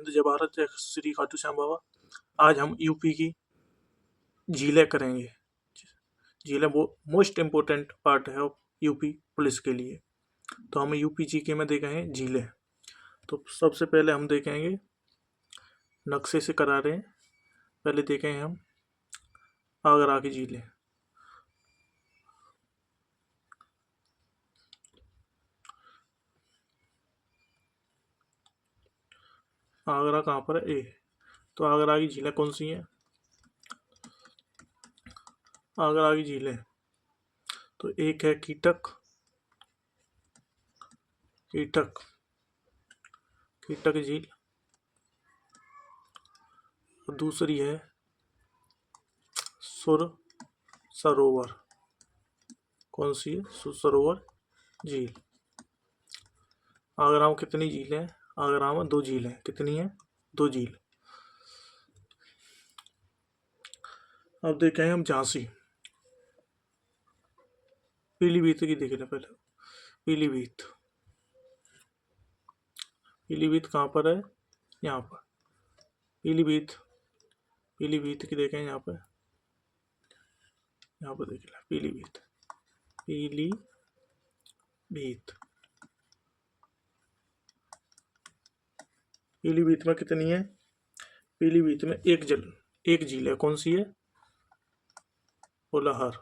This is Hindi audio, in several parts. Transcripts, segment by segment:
जय भारत, जय श्री खाटू श्याम बाबा। आज हम यूपी की झीलें करेंगे। झीलें वो मोस्ट इम्पोर्टेंट पार्ट है यूपी पुलिस के लिए। तो हम यूपी जीके में देखेंगे झीलें। तो सबसे पहले हम देखेंगे, नक्शे से करा रहे हैं, पहले देखेंगे हम आगरा की झीलें। आगरा कहाँ पर है? ए। तो आगरा की झीलें कौन सी हैं? आगरा की झीलें तो एक है कीटक, कीटक कीटक झील, और दूसरी है सुर सरोवर। कौन सी है? सुर सरोवर झील। आगरा में कितनी झीलें हैं? आगरा में 2 झीलें। कितनी है? 2 झील। अब देखें हम झांसी, पीलीभीत की देख लें पहले। पीलीभीत, पीलीभीत कहाँ पर है? यहाँ पर पीलीभीत। पीलीभीत की देखें यहाँ पर देख लें पीलीभीत। पीलीभीत, पीलीभीत में कितनी है? पीलीभीत में एक झील है। कौन सी है? पुलहर।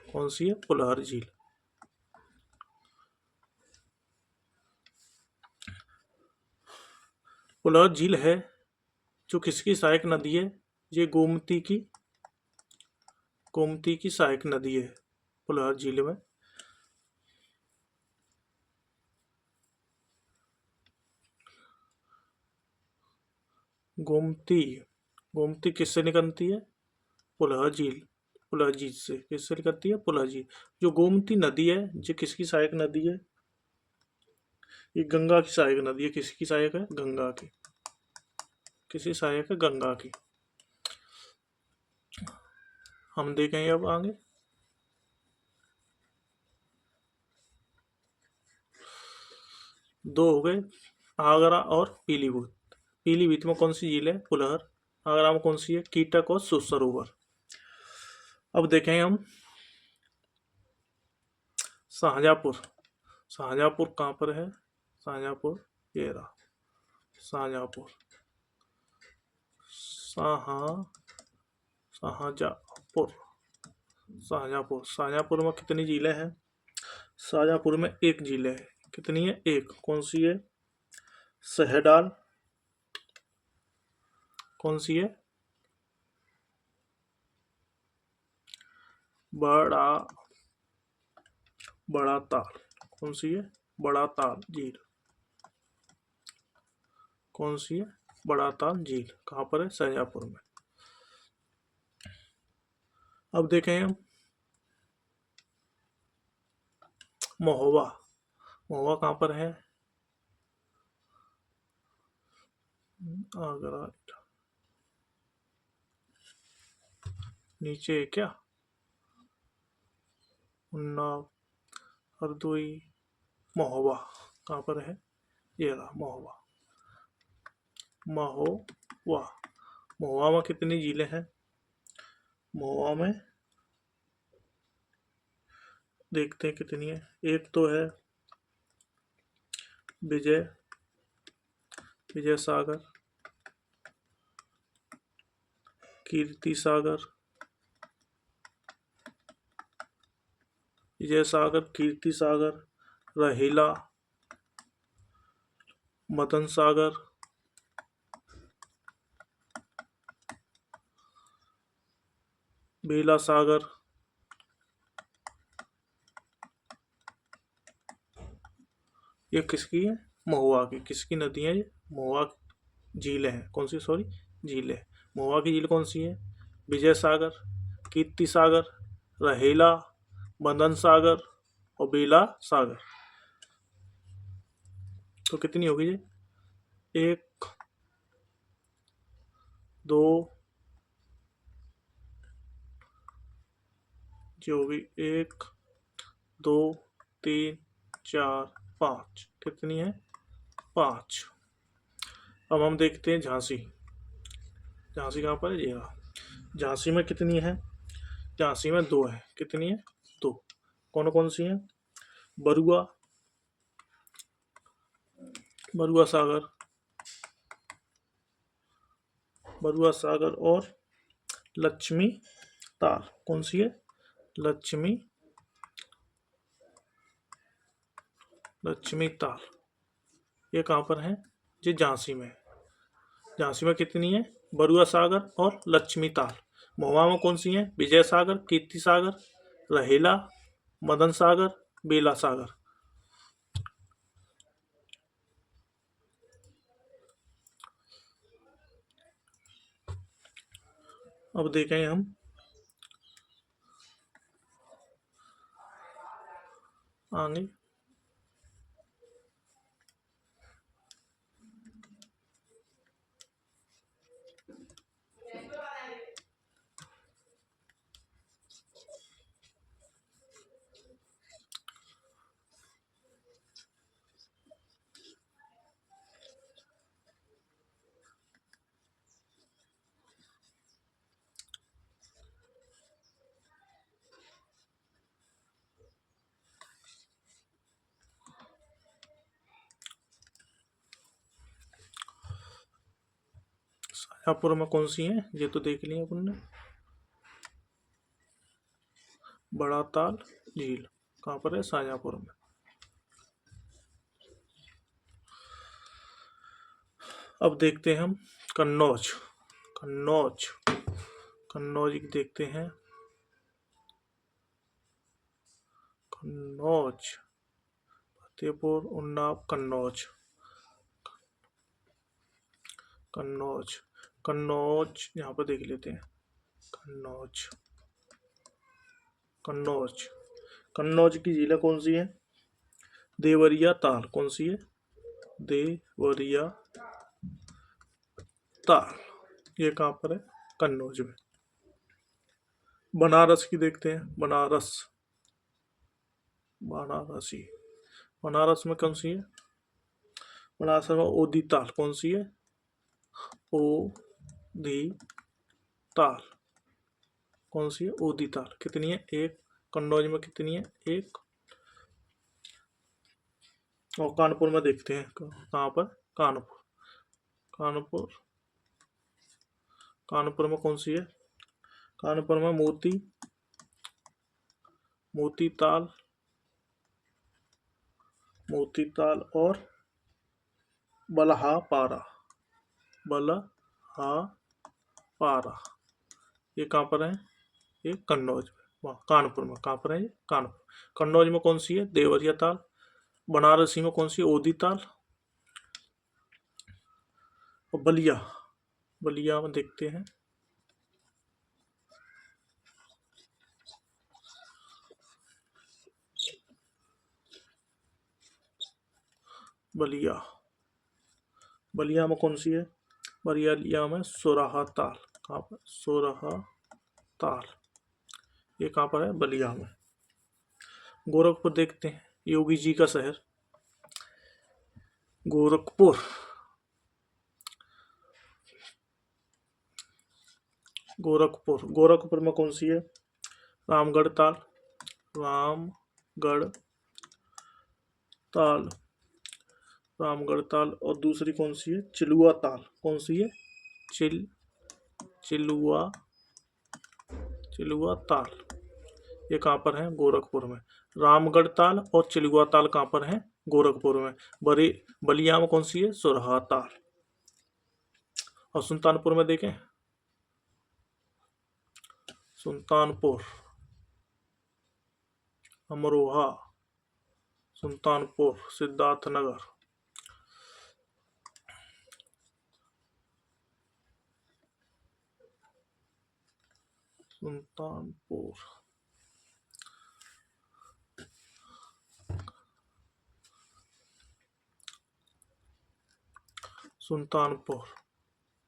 कौन सी है? पुलहर झील। पुलहर झील है जो किसकी सहायक नदी है? ये गोमती की सहायक नदी है पुलहर झील में। गोमती किससे निकलती है? पुलहर झील से। किससे निकलती है? पुलहर झील। जो गोमती नदी है ये किसकी सहायक नदी है? ये गंगा की सहायक नदी है। किसकी सहायक है? गंगा की। किसी सहायक है? गंगा की। हम देखेंगे अब आगे। दो हो गए, आगरा और पीलीभीत। पीलीभीत में कौन सी झील है? पुलहर। आगरा में कौन सी है? कीटक और सुर सरोवर। अब देखेंगे हम शाहजहाँपुर। शाहजहाँपुर कहाँ पर है? शाहजहाँपुर ये रहा। शाहजहाँपुर, शाहजहाँपुर में कितनी झीलें हैं? शाहजहाँपुर में एक झील है। कितनी है? एक। कौन सी है? सहडाल। कौन सी है? बड़ा ताल। कौन सी है? बड़ा ताल झील। कौन सी है? बड़ा ताल झील। कहाँ पर है? शाहजहाँपुर में। अब देखें हम महोबा। महोबा कहाँ पर है? आगरा नीचे क्या? उन्नाव, हरदोई, महोबा कहाँ पर है? ये रहा महोबा। महोबा में कितनी झीलें हैं? महोबा में देखते हैं कितनी है। एक तो है विजय सागर, कीर्ति सागर, विजय सागर, कीर्ति सागर, रहेला, मदन सागर, बेला सागर, ये किसकी है? महुआ की। किसकी नदी है ये? महुआ झीलें हैं। कौन सी? सॉरी, झीलें। महुआ की झील कौन सी है? विजय सागर, कीर्ति सागर, रहेला, मदन सागर और बेला सागर। तो कितनी होगी ये? 1, 2, जो होगी 1, 2, 3, 4, 5। कितनी है? 5। अब हम देखते हैं झांसी। झांसी कहाँ पर है? ये रहा। झांसी में कितनी है? झांसी में 2 है। कितनी है? 2। कौन कौन सी हैं? बरुआ, बरुआ सागर, बरुआ सागर और लक्ष्मी ताल। कौन सी है? लक्ष्मी ताल। ये कहाँ पर है? ये झांसी में। झांसी में कितनी है? बरुआ सागर और लक्ष्मी ताल। महुआ में कौन सी है? विजय सागर, कीर्ति सागर, रहेला, मदन सागर, बेला सागर। अब देखें हम आगे। शाजापुर में कौन सी है? ये तो देख लिया अपन ने। बड़ा ताल झील कहाँ पर है? शाजापुर में। अब देखते हैं हम कन्नौज। कन्नौज, कन्नौज देखते हैं। कन्नौज, फतेहपुर, उन्नाव, कन्नौज। कन्नौज, कन्नौज यहाँ पर देख लेते हैं। कन्नौज, कन्नौज, कन्नौज की जिला कौन सी है? देवरिया ताल। कौन सी है? देवरिया ताल। ये कहाँ पर है? कन्नौज में। बनारस की देखते हैं। बनारस, बनारसी, बनारस में कौन सी है? बनारस में ओदी ताल। कौन सी है? ओदी ताल। कौन सी है? ओदी ताल। कितनी है? 1। कन्नौज में कितनी है? 1। और कानपुर में देखते हैं। कहाँ पर? कानपुर, कानपुर, कानपुर में कौन सी है? कानपुर में मोती, मोती ताल, मोती ताल और बलहापारा, बलहापारा। ये कहाँ पर है? ये कन्नौज में। वहाँ कानपुर में। कहाँ पर है ये? कानपुर। कन्नौज में कौन सी है? देवरिया ताल। बनारसी में कौन सी? ओदी ताल। और बलिया, बलिया में देखते हैं। बलिया, बलिया में कौन सी है? बलिया में सोराहा ताल। कहाँ पर? सोराहा ताल। ये कहाँ पर है? बलिया में। गोरखपुर देखते हैं। योगी जी का शहर गोरखपुर। गोरखपुर, गोरखपुर में कौन सी है? रामगढ़ ताल, रामगढ़ ताल, रामगढ़ ताल। और दूसरी कौन सी है? चिलुआ ताल। कौन सी है? चिलुआ, चिलुआ ताल। ये कहाँ पर है? गोरखपुर में। रामगढ़ ताल और चिलुआ ताल कहाँ पर है? गोरखपुर में। बलिया में कौन सी है? सोरहा ताल। और सुल्तानपुर में देखें। सुल्तानपुर, अमरोहा, सुल्तानपुर, सिद्धार्थनगर। सुल्तानपुर, सुल्तानपुर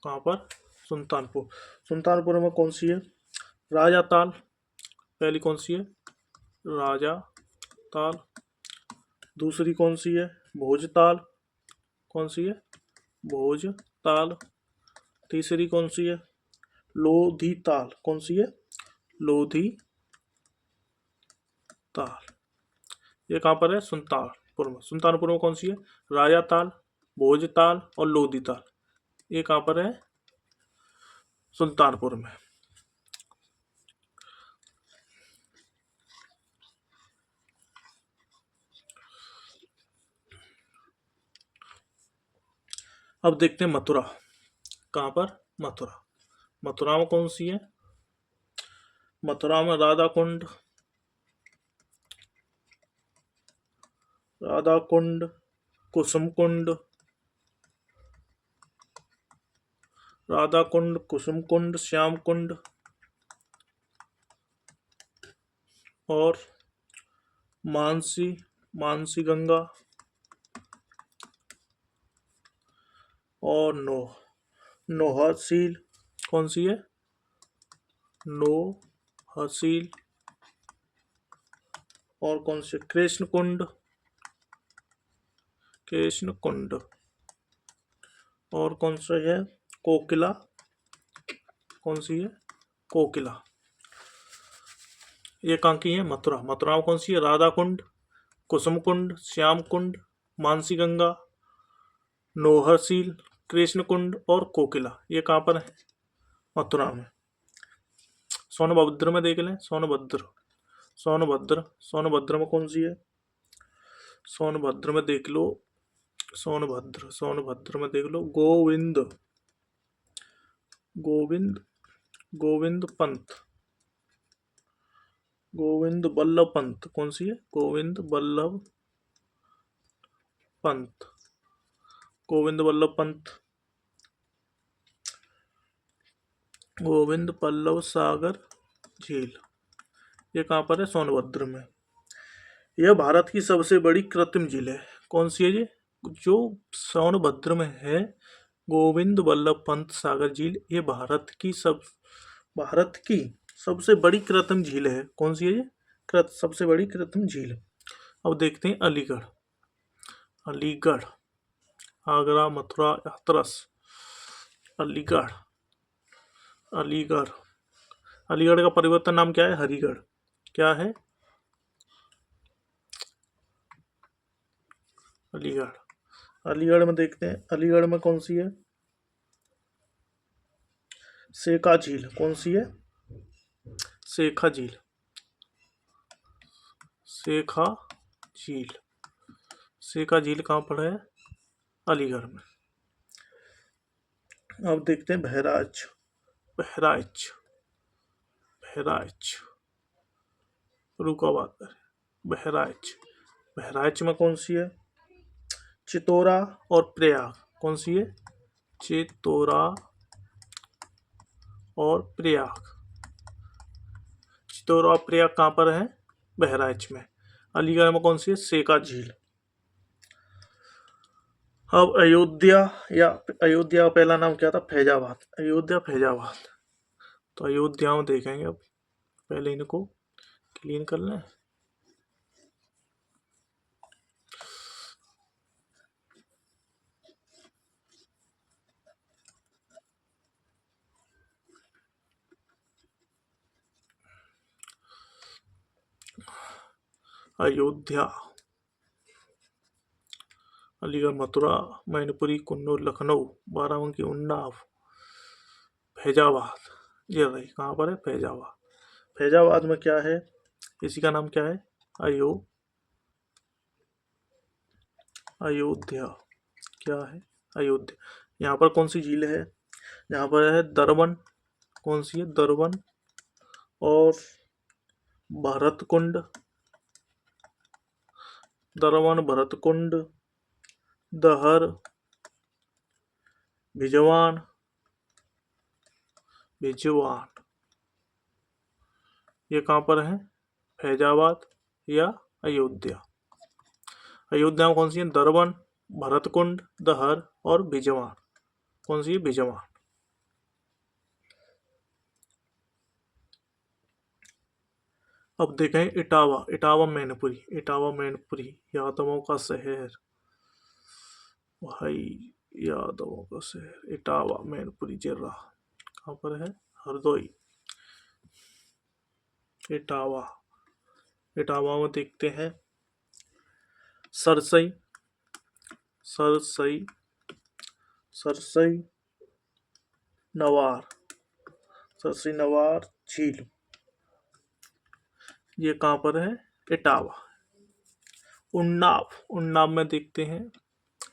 कहाँ पर? सुल्तानपुर। सुल्तानपुर में कौन सी है? राजा ताल। पहली कौन सी है? राजा ताल। दूसरी कौन सी है? भोज ताल। कौन सी है? भोज ताल। तीसरी कौन सी है? लोधी ताल। कौन सी है? लोधी ताल। ये कहाँ पर है? सुल्तानपुर में। सुल्तानपुर में कौन सी है? राजा ताल, भोज ताल और लोधी ताल। ये कहाँ पर है? सुल्तानपुर में। अब देखते हैं मथुरा। कहाँ पर? मथुरा। मथुरा में कौन सी है? मथुरा में राधा कुंड, राधा कुंड, कुसुम कुंड, राधा कुंड, कुसुम कुंड, श्याम कुंड और मानसी, मानसी गंगा और नोहसील। कौन सी है? नोहसील। और कौन सी? कृष्ण कुंड, कृष्ण कुंड। और कौन सा है? कोकिला। कौन सी है? कोकिला। ये कहाँ की है? मथुरा। मथुरा में कौन सी है? राधा कुंड, कुसुम कुंड, श्याम कुंड, मानसी गंगा, नोहरसील, कृष्ण कुंड और कोकिला। ये कहाँ पर है? मथुरा में। सोनभद्र में देख लें। सोनभद्र, सोनभद्र, सोनभद्र में कौन सी है? सोनभद्र में देख लो। सोनभद्र, सोनभद्र में देख लो। गोविंद, गोविंद, गोविंद पंत, गोविंद बल्लभ पंत। कौन सी है? गोविंद बल्लभ पंत, गोविंद बल्लभ पंत। गोविंद बल्लभ सागर झील। ये कहाँ पर है? सोनभद्र में। यह भारत की सबसे बड़ी कृत्रिम झील है। कौन सी है ये? जो सोनभद्र में है, गोविंद बल्लभ पंत सागर झील। ये भारत की सबसे बड़ी कृत्रिम झील है। कौन सी है ये? सबसे बड़ी कृत्रिम झील। अब देखते हैं अलीगढ़। अलीगढ़, आगरा, मथुरा, हाथरस। अलीगढ़, अलीगढ़। अलीगढ़ का परिवर्तन नाम क्या है? हरिगढ़। क्या है? अलीगढ़। अलीगढ़ में देखते हैं। अलीगढ़ में कौन सी है? शेखा झील। कौन सी है? शेखा झील, शेखा झील। शेखा झील कहाँ पर है? अलीगढ़ में। अब देखते हैं बहराइच। बहराइच, बहराइच, फर्रुखाबाद। बहराइच, बहराइच में कौन सी है? चितौरा और प्रयाग। कौन सी है? चितौरा और प्रयाग। चितौरा और प्रयाग कहाँ पर है? बहराइच में। अलीगढ़ में कौन सी है? शेखा झील। अब अयोध्या, या अयोध्या का पहला नाम क्या था? फैजाबाद। अयोध्या, फैजाबाद। तो अयोध्या में देखेंगे। अब पहले इनको क्लीन कर लें। अयोध्या, अलीगढ़, मथुरा, मैनपुरी, कुन्नूर, लखनऊ, बाराबंकी, उन्नाव, फैजाबाद। ये रही। कहाँ पर है? फैजाबाद। फैजाबाद में क्या है? इसी का नाम क्या है? अयोध्या। क्या है? अयोध्या। यहाँ पर कौन सी झील है? यहाँ पर है दरबन। कौन सी है? दरबन और भरतकुंड। दरबन, भरतकुंड, दहर, भिजवान, भिजवान। ये कहाँ पर है? फैजाबाद या अयोध्या। अयोध्या में कौन सी है? दरबन, भरतकुंड, दहर और भिजवान। कौन सी है? भिजवान। अब देखें इटावा। इटावा मैनपुरी, इटावा मैनपुरी, यादवों का शहर। भाई यादवों का शहर इटावा, मैनपुरी, जिला कहाँ पर है? हरदोई। इटावा, इटावा में देखते हैं सरसई, सरसई, सरसई नवार, सरसई नवार झील, ये कहाँ पर है? इटावा। उन्नाव, उन्नाव में देखते हैं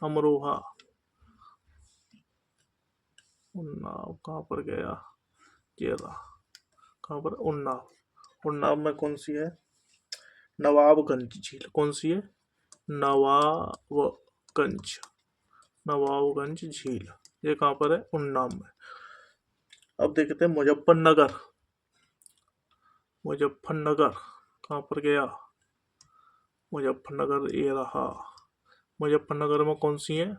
अमरोहा, उन्नाव कहाँ पर गया? ये रहा, कहाँ पर? उन्नाव। उन्नाव में कौन सी है? नवाबगंज झील। कौन सी है? नवाबगंज, नवाबगंज झील, ये कहाँ पर है? उन्नाव में। अब देखते हैं मुजफ्फरनगर, मुजफ्फरनगर कहाँ पर गया? मुजफ्फरनगर ये रहा। मुजफ्फरनगर में कौन सी है?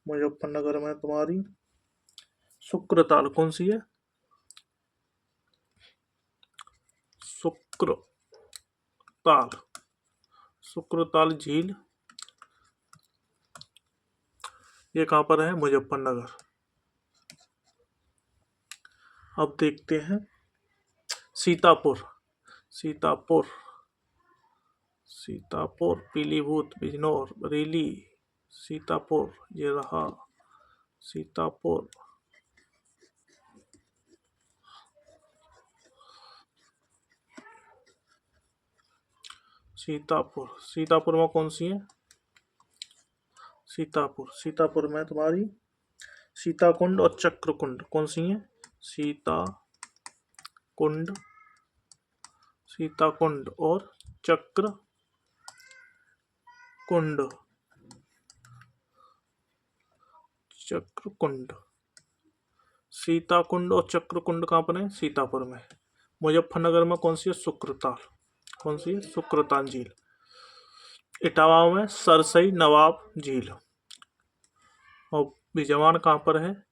मुजफ्फरनगर में तुम्हारी शुक्रताल। कौन सी है? शुक्रताल, शुक्रताल झील, ये कहाँ पर है? मुजफ्फरनगर। अब देखते हैं सीतापुर, सीतापुर, सीतापुर, पीलीभूत, बिजनौर, बरेली, सीतापुर, ये रहा सीतापुर। सीतापुर, सीतापुर में कौन सी है? सीतापुर, सीतापुर में तुम्हारी सीताकुंड और चक्रकुंड। कौन सी है? सीताकुंड, सीताकुंड और चक्रकुंड, चक्रकुंड। सीताकुंड और चक्रकुंड कहाँ पर है? सीतापुर में। मुजफ्फरनगर में कौन सी है? शुक्रताल। कौन सी है? शुक्रताल झील। इटावा में सरसई नवाब झील। और बिजवान कहाँ पर है?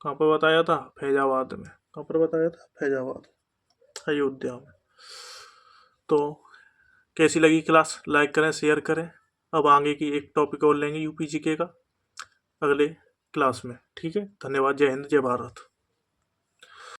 कहाँ पर बताया था? फैजाबाद में। कहाँ पर बताया था? फैजाबाद, अयोध्या में। तो कैसी लगी क्लास? लाइक करें, शेयर करें। अब आगे की एक टॉपिक और लेंगे यूपी जीके का अगले क्लास में। ठीक है, धन्यवाद। जय हिंद, जय भारत।